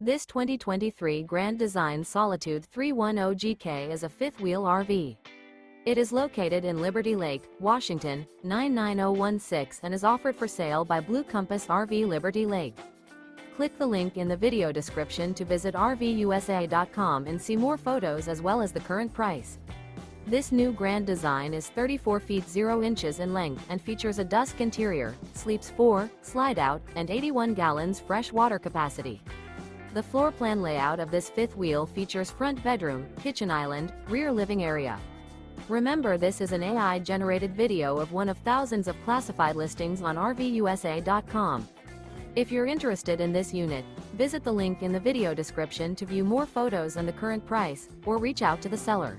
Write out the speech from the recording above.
This 2023 Grand Design Solitude 310GK is a fifth-wheel RV. It is located in Liberty Lake, Washington, 99016 and is offered for sale by Blue Compass RV Liberty Lake. Click the link in the video description to visit RVUSA.com and see more photos as well as the current price. This new Grand Design is 34 feet 0 inches in length and features a DUSK interior, sleeps 4, slide-out, and 81 gallons fresh water capacity. The floor plan layout of this fifth wheel features front bedroom, kitchen island, rear living area. Remember, this is an AI-generated video of one of thousands of classified listings on RVUSA.com. If you're interested in this unit, visit the link in the video description to view more photos and the current price, or reach out to the seller.